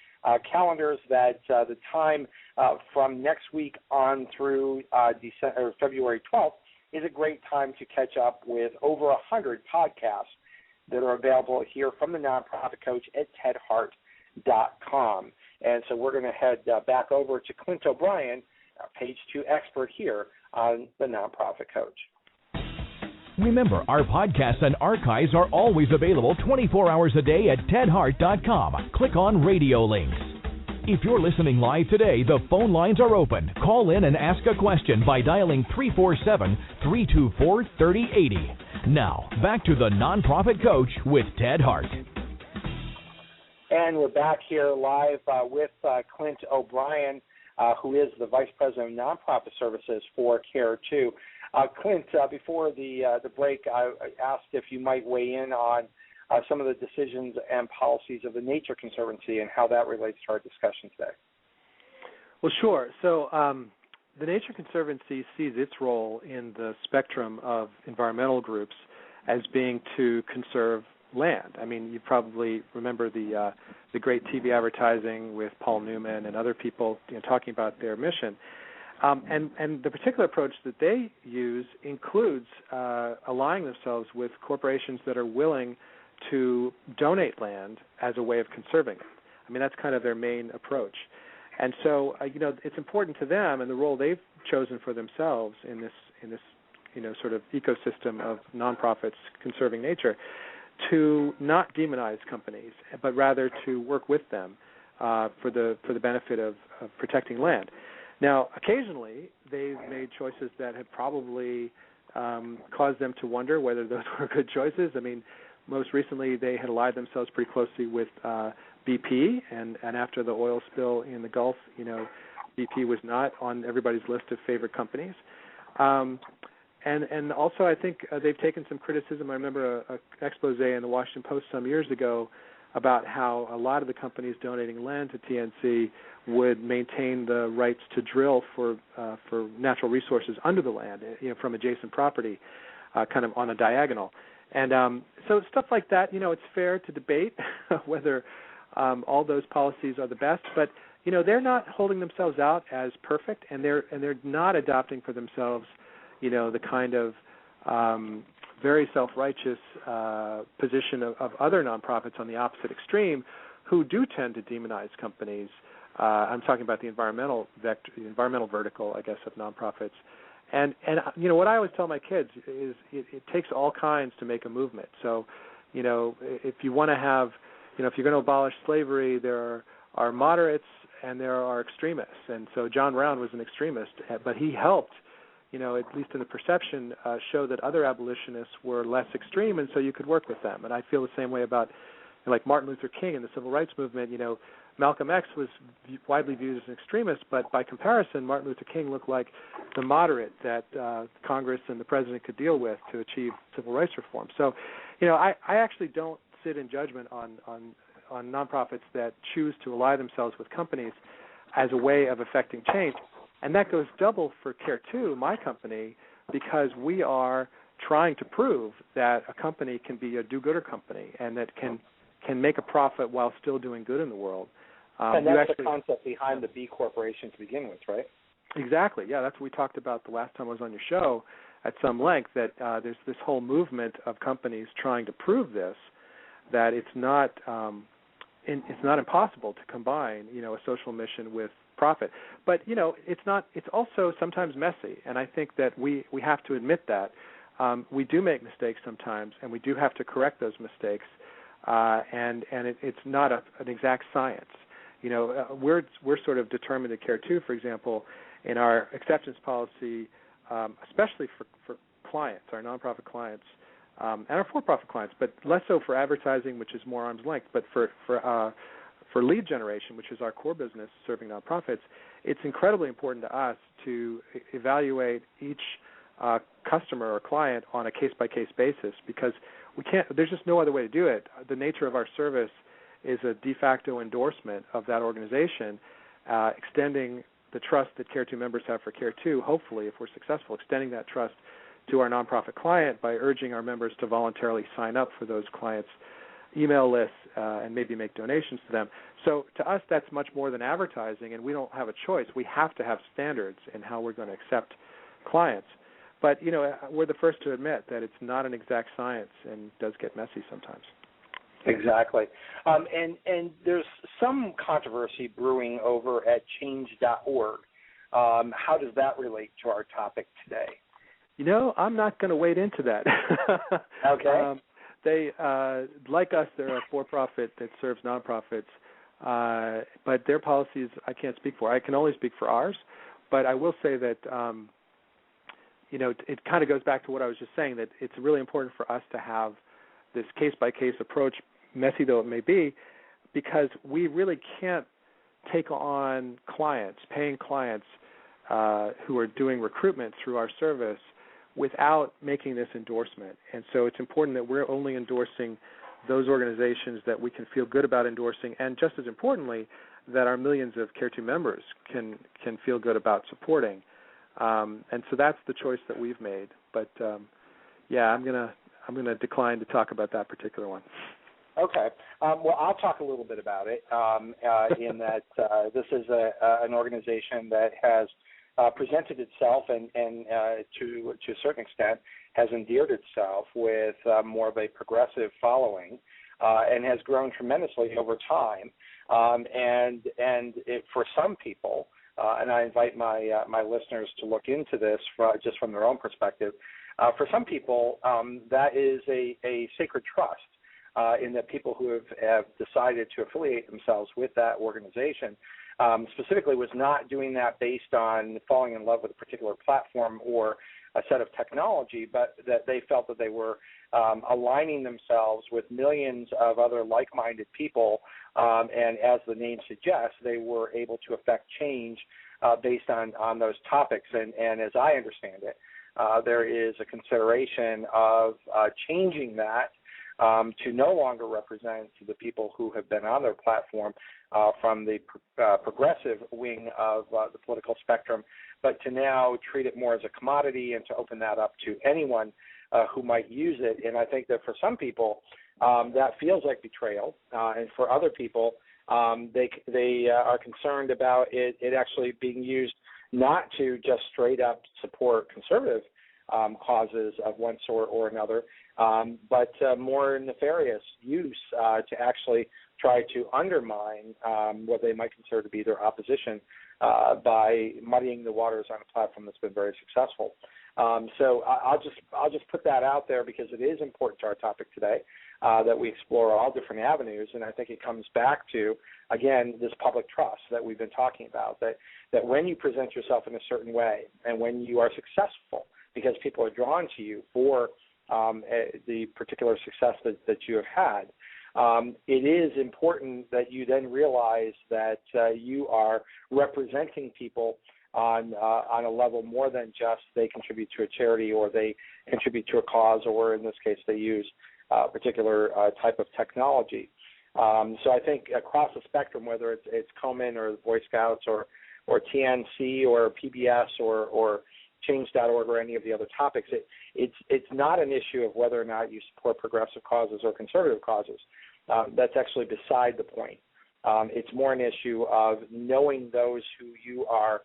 calendars that the time from next week on through February 12th is a great time to catch up with over 100 podcasts that are available here from the Nonprofit Coach at tedhart.com. And so we're going to head back over to Clint O'Brien, our Page 2 expert here on the Nonprofit Coach. Remember, our podcasts and archives are always available 24 hours a day at tedhart.com. Click on Radio Links. If you're listening live today, the phone lines are open. Call in and ask a question by dialing 347-324-3080. Now, back to the Nonprofit Coach with Ted Hart. And we're back here live with Clint O'Brien, who is the Vice President of Nonprofit Services for CARE2. Clint, before the break, I asked if you might weigh in on some of the decisions and policies of the Nature Conservancy and how that relates to our discussion today. Well, sure. So the Nature Conservancy sees its role in the spectrum of environmental groups as being to conserve land. I mean, you probably remember the great TV advertising with Paul Newman and other people talking about their mission. And the particular approach that they use includes aligning themselves with corporations that are willing to donate land as a way of conserving it. I mean, that's kind of their main approach. And so, it's important to them and the role they've chosen for themselves in this sort of ecosystem of nonprofits conserving nature to not demonize companies, but rather to work with them for the benefit of protecting land. Now, occasionally, they've made choices that have probably caused them to wonder whether those were good choices. I mean, most recently, they had allied themselves pretty closely with BP, and after the oil spill in the Gulf, BP was not on everybody's list of favorite companies. And also, I think they've taken some criticism. I remember an expose in the Washington Post some years ago about how a lot of the companies donating land to TNC would maintain the rights to drill for natural resources under the land, from adjacent property, kind of on a diagonal. And so stuff like that, it's fair to debate whether all those policies are the best, but they're not holding themselves out as perfect, and they're not adopting for themselves, the kind of very self-righteous position of other nonprofits on the opposite extreme, who do tend to demonize companies I'm talking about the environmental vertical, I guess, of nonprofits. And what I always tell my kids is it takes all kinds to make a movement. So, if you want to have, if you're going to abolish slavery, there are moderates and there are extremists. And so John Brown was an extremist, but he helped, at least in the perception, show that other abolitionists were less extreme, and so you could work with them. And I feel the same way about, like Martin Luther King and the Civil Rights Movement. Malcolm X was widely viewed as an extremist, but by comparison, Martin Luther King looked like the moderate that Congress and the president could deal with to achieve civil rights reform. So, I actually don't sit in judgment on nonprofits that choose to ally themselves with companies as a way of affecting change. And that goes double for Care2, my company, because we are trying to prove that a company can be a do-gooder company and that can make a profit while still doing good in the world. And that's the concept behind the B Corporation to begin with, right? Exactly. Yeah, that's what we talked about the last time I was on your show at some length, that there's this whole movement of companies trying to prove this, that it's not impossible to combine, a social mission with profit. But, it's also sometimes messy, and I think that we have to admit that. We do make mistakes sometimes, and we do have to correct those mistakes, and it's not an exact science. We're sort of determined at Care2, for example, in our acceptance policy, especially for clients, our nonprofit clients, and our for-profit clients, but less so for advertising, which is more arm's length, but for lead generation, which is our core business serving nonprofits, it's incredibly important to us to evaluate each customer or client on a case-by-case basis, because there's just no other way to do it. The nature of our service is a de facto endorsement of that organization, extending the trust that Care2 members have for Care2, hopefully, if we're successful, extending that trust to our nonprofit client by urging our members to voluntarily sign up for those clients' email lists and maybe make donations to them. So to us, that's much more than advertising, and we don't have a choice. We have to have standards in how we're going to accept clients. But, we're the first to admit that it's not an exact science and does get messy sometimes. Exactly. And there's some controversy brewing over at change.org. How does that relate to our topic today? I'm not going to wade into that. Okay. They, like us, they're a for-profit that serves nonprofits, but their policies I can't speak for. I can only speak for ours, but I will say that, it kind of goes back to what I was just saying, that it's really important for us to have this case-by-case approach, messy though it may be, because we really can't take on paying clients who are doing recruitment through our service without making this endorsement. And so it's important that we're only endorsing those organizations that we can feel good about endorsing, and just as importantly, that our millions of Care2 members can feel good about supporting. And so that's the choice that we've made. But I'm gonna decline to talk about that particular one. Okay. Well, I'll talk a little bit about it. In that this is an organization that has presented itself and to a certain extent has endeared itself with more of a progressive following and has grown tremendously over time. And it, for some people, and I invite my listeners to look into this just from their own perspective. For some people, that is a sacred trust in that people who have decided to affiliate themselves with that organization specifically was not doing that based on falling in love with a particular platform or a set of technology, but that they felt that they were aligning themselves with millions of other like-minded people, and as the name suggests, they were able to affect change based on those topics. And as I understand it, there is a consideration of changing that to no longer represent the people who have been on their platform from the progressive wing of the political spectrum, but to now treat it more as a commodity and to open that up to anyone who might use it. And I think that for some people that feels like betrayal, and for other people they are concerned about it actually being used not to just straight up support conservative causes of one sort or another, but more nefarious use to actually try to undermine what they might consider to be their opposition by muddying the waters on a platform that's been very successful. So I'll just put that out there because it is important to our topic today that we explore all different avenues, and I think it comes back to, again, this public trust that we've been talking about, that when you present yourself in a certain way and when you are successful because people are drawn to you for the particular success that you have had, it is important that you then realize that you are representing people on a level more than just they contribute to a charity or they contribute to a cause, or in this case they use a particular type of technology. So I think across the spectrum, whether it's Komen or the Boy Scouts or TNC or PBS or Change.org or any of the other topics, it's not an issue of whether or not you support progressive causes or conservative causes. That's actually beside the point. It's more an issue of knowing those who you are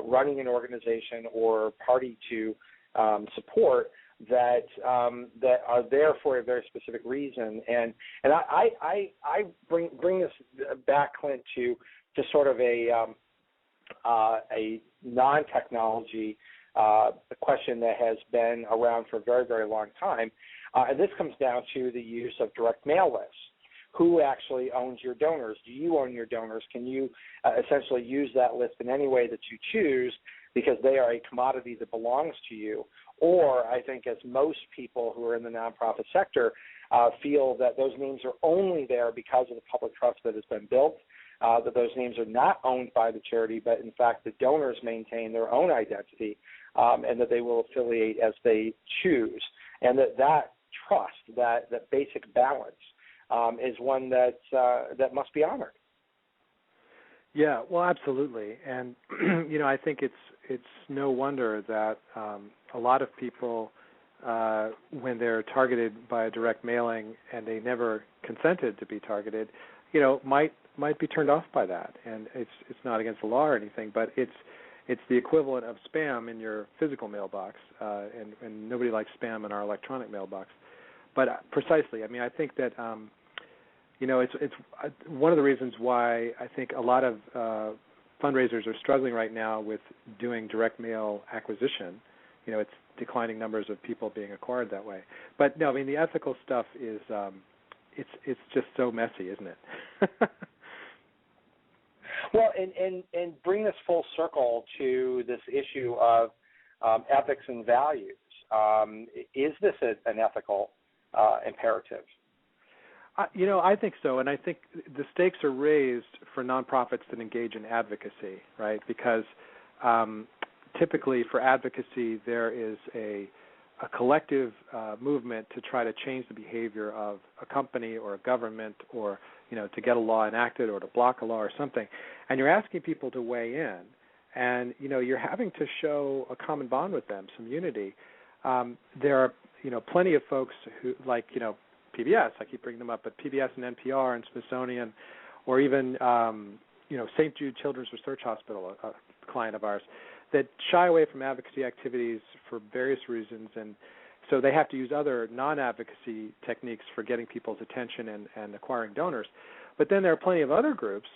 running an organization or party to support that are there for a very specific reason. And I bring this back, Clint, to sort of a non-technology question that has been around for a very, very long time. And this comes down to the use of direct mail lists. Who actually owns your donors? Do you own your donors? Can you essentially use that list in any way that you choose because they are a commodity that belongs to you? Or I think as most people who are in the nonprofit sector feel that those names are only there because of the public trust that has been built, that those names are not owned by the charity, but in fact the donors maintain their own identity, and that they will affiliate as they choose. And that trust, that basic balance, is one that must be honored. Yeah, well, absolutely, and I think it's no wonder that a lot of people, when they're targeted by a direct mailing and they never consented to be targeted, might be turned off by that. And it's not against the law or anything, but it's the equivalent of spam in your physical mailbox, and nobody likes spam in our electronic mailbox. But precisely, I mean, I think that it's one of the reasons why I think a lot of fundraisers are struggling right now with doing direct mail acquisition. It's declining numbers of people being acquired that way. But no, I mean the ethical stuff is it's just so messy, isn't it? Well, and bring this full circle to this issue of ethics and values. Is this an ethical imperative? I think so, and I think the stakes are raised for nonprofits that engage in advocacy, right? Because typically for advocacy there is a collective movement to try to change the behavior of a company or a government or, to get a law enacted or to block a law or something. And you're asking people to weigh in, and, you're having to show a common bond with them, some unity. There are, plenty of folks who, like, PBS, I keep bringing them up, but PBS and NPR and Smithsonian, or even, St. Jude Children's Research Hospital, a client of ours, that shy away from advocacy activities for various reasons, and so they have to use other non-advocacy techniques for getting people's attention and acquiring donors. But then there are plenty of other groups,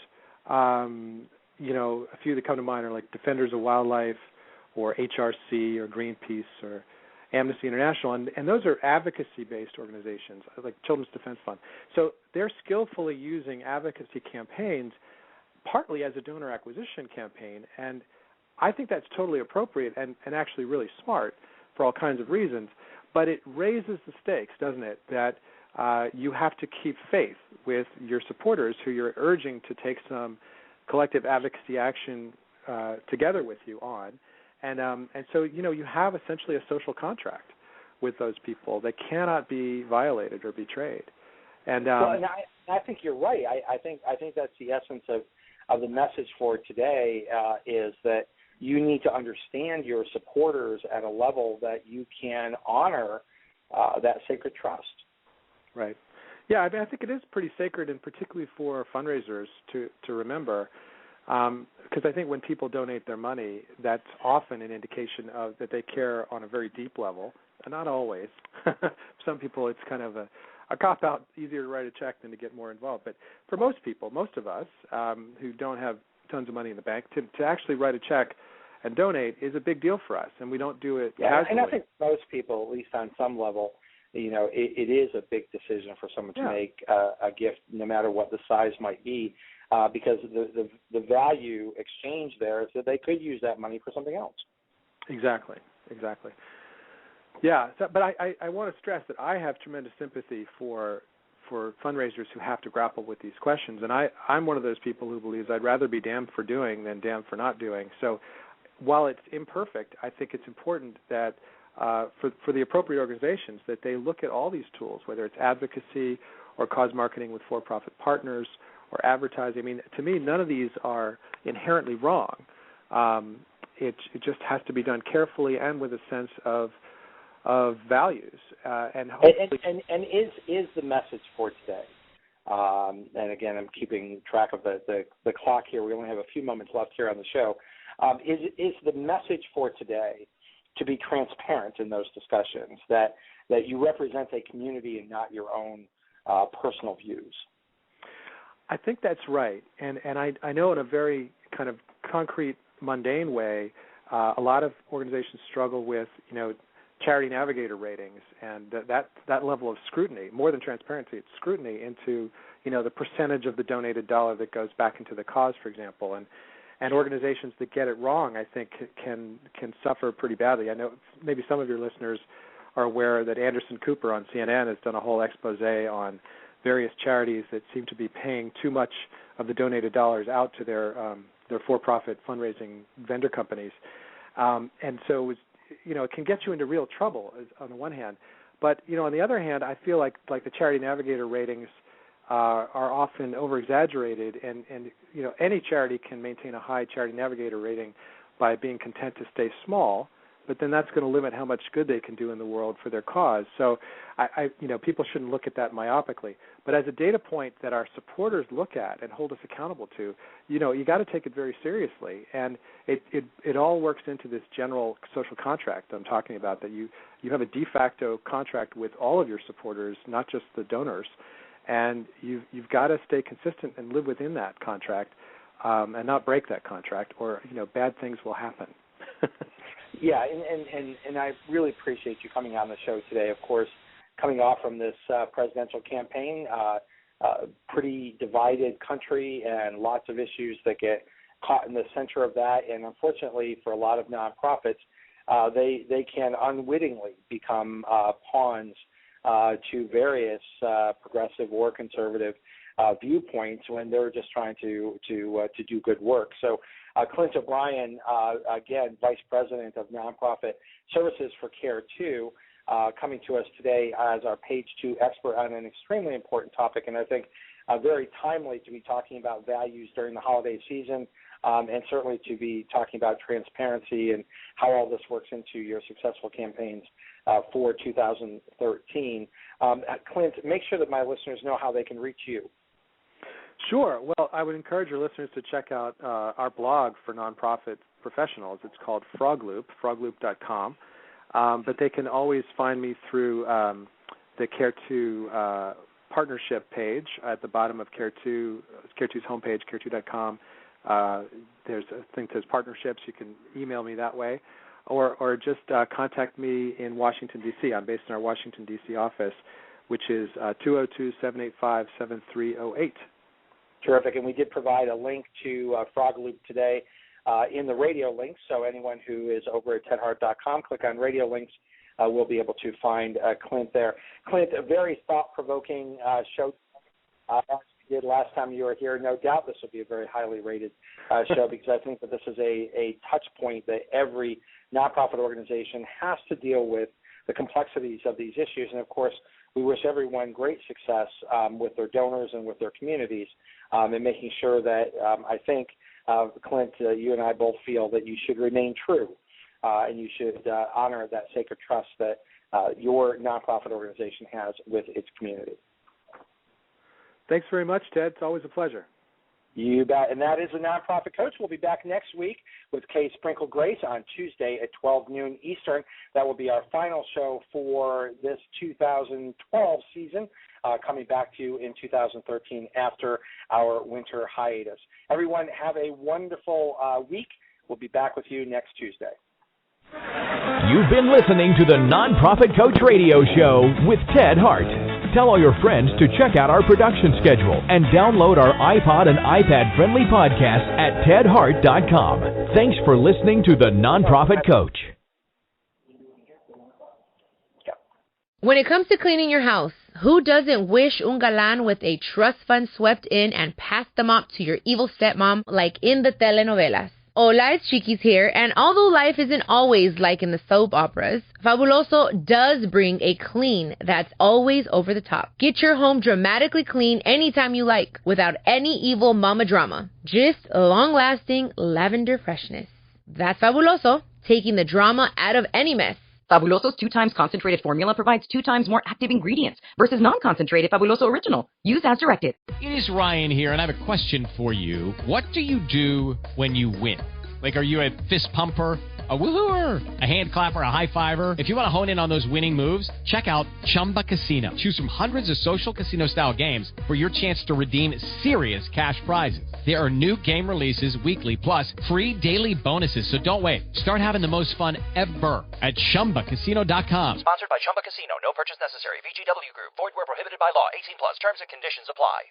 a few that come to mind are like Defenders of Wildlife or HRC or Greenpeace or Amnesty International, and those are advocacy-based organizations, like Children's Defense Fund. So they're skillfully using advocacy campaigns partly as a donor acquisition campaign, and I think that's totally appropriate and actually really smart for all kinds of reasons, but it raises the stakes, doesn't it, that you have to keep faith with your supporters who you're urging to take some collective advocacy action together with you on. And so, you have essentially a social contract with those people that cannot be violated or betrayed. And and I think you're right. I think that's the essence of the message for today is that you need to understand your supporters at a level that you can honor that sacred trust. Right. Yeah, I mean, I think it is pretty sacred, and particularly for fundraisers to remember. Because I think when people donate their money, that's often an indication of that they care on a very deep level not always. Some people, it's kind of a cop-out, easier to write a check than to get more involved. But for most people, most of us who don't have tons of money in the bank, to actually write a check and donate is a big deal for us, and we don't do it casually. And I think most people, at least on some level, it is a big decision for someone to make a gift, no matter what the size might be, because the value exchange there is that they could use that money for something else. Exactly. Yeah, but I want to stress that I have tremendous sympathy for fundraisers who have to grapple with these questions, and I'm one of those people who believes I'd rather be damned for doing than damned for not doing. So while it's imperfect, I think it's important that for the appropriate organizations that they look at all these tools, whether it's advocacy or cause marketing with for-profit partners or advertising. I mean, to me, none of these are inherently wrong. It just has to be done carefully and with a sense of values, and is the message for today. And again, I'm keeping track of the clock here. We only have a few moments left here on the show. Is the message for today to be transparent in those discussions, that you represent a community and not your own personal views? I think that's right, and I know in a very kind of concrete, mundane way, a lot of organizations struggle with Charity Navigator ratings, and that level of scrutiny, more than transparency, it's scrutiny into the percentage of the donated dollar that goes back into the cause, for example, and organizations that get it wrong, I think, can suffer pretty badly. I know maybe some of your listeners are aware that Anderson Cooper on CNN has done a whole expose on various charities that seem to be paying too much of the donated dollars out to their for-profit fundraising vendor companies, and so it can get you into real trouble on the one hand, but on the other hand, I feel like the Charity Navigator ratings are often over-exaggerated, and any charity can maintain a high Charity Navigator rating by being content to stay small, but then that's going to limit how much good they can do in the world for their cause. So people shouldn't look at that myopically. But as a data point that our supporters look at and hold us accountable to, you got to take it very seriously. And it all works into this general social contract I'm talking about, that you have a de facto contract with all of your supporters, not just the donors. And you've got to stay consistent and live within that contract and not break that contract, or bad things will happen. Yeah, and I really appreciate you coming on the show today. Of course, coming off from this presidential campaign, pretty divided country and lots of issues that get caught in the center of that. And unfortunately, for a lot of nonprofits, they can unwittingly become pawns to various progressive or conservative viewpoints when they're just trying to do good work. So Clint O'Brien, again, Vice President of Nonprofit Services for CARE2, coming to us today as our Page 2 expert on an extremely important topic, and I think very timely to be talking about values during the holiday season, and certainly to be talking about transparency and how all this works into your successful campaigns for 2013. Clint, make sure that my listeners know how they can reach you. Sure. Well, I would encourage your listeners to check out our blog for nonprofit professionals. It's called Frogloop, frogloop.com. But they can always find me through the CARE2 partnership page at the bottom of CARE2's homepage, care2.com. There's a thing that says partnerships. You can email me that way, or just contact me in Washington, D.C. I'm based in our Washington, D.C. office, which is 202-785-7308. Terrific, and we did provide a link to Frogloop today in the radio links, so anyone who is over at tedhart.com, click on radio links, we'll be able to find Clint there. Clint, a very thought-provoking show, as we did last time you were here. No doubt this will be a very highly rated show, because I think that this is a touch point that every nonprofit organization has to deal with, the complexities of these issues, and of course, we wish everyone great success with their donors and with their communities, and making sure that I think, Clint, you and I both feel that you should remain true and you should honor that sacred trust that your nonprofit organization has with its community. Thanks very much, Ted. It's always a pleasure. You bet. And that is the Nonprofit Coach. We'll be back next week with Kay Sprinkle Grace on Tuesday at 12 noon Eastern. That will be our final show for this 2012 season, coming back to you in 2013 after our winter hiatus. Everyone, have a wonderful week. We'll be back with you next Tuesday. You've been listening to the Nonprofit Coach Radio Show with Ted Hart. Tell all your friends to check out our production schedule and download our iPod and iPad-friendly podcast at tedhart.com. Thanks for listening to the Nonprofit Coach. When it comes to cleaning your house, who doesn't wish un galán with a trust fund swept in and passed the mop to your evil stepmom like in the telenovelas? Hola, it's Chiquis here, and although life isn't always like in the soap operas, Fabuloso does bring a clean that's always over the top. Get your home dramatically clean anytime you like, without any evil mama drama. Just long-lasting lavender freshness. That's Fabuloso, taking the drama out of any mess. Fabuloso's 2x concentrated formula provides 2 times more active ingredients versus non-concentrated Fabuloso Original. Use as directed. It is Ryan here, and I have a question for you. What do you do when you win? Like, are you a fist pumper, a woohooer, a hand clapper, a high fiver? If you want to hone in on those winning moves, check out Chumba Casino. Choose from hundreds of social casino-style games for your chance to redeem serious cash prizes. There are new game releases weekly, plus free daily bonuses, so don't wait. Start having the most fun ever at ChumbaCasino.com. Sponsored by Chumba Casino. No purchase necessary. VGW Group. Void where prohibited by law. 18+. Terms and conditions apply.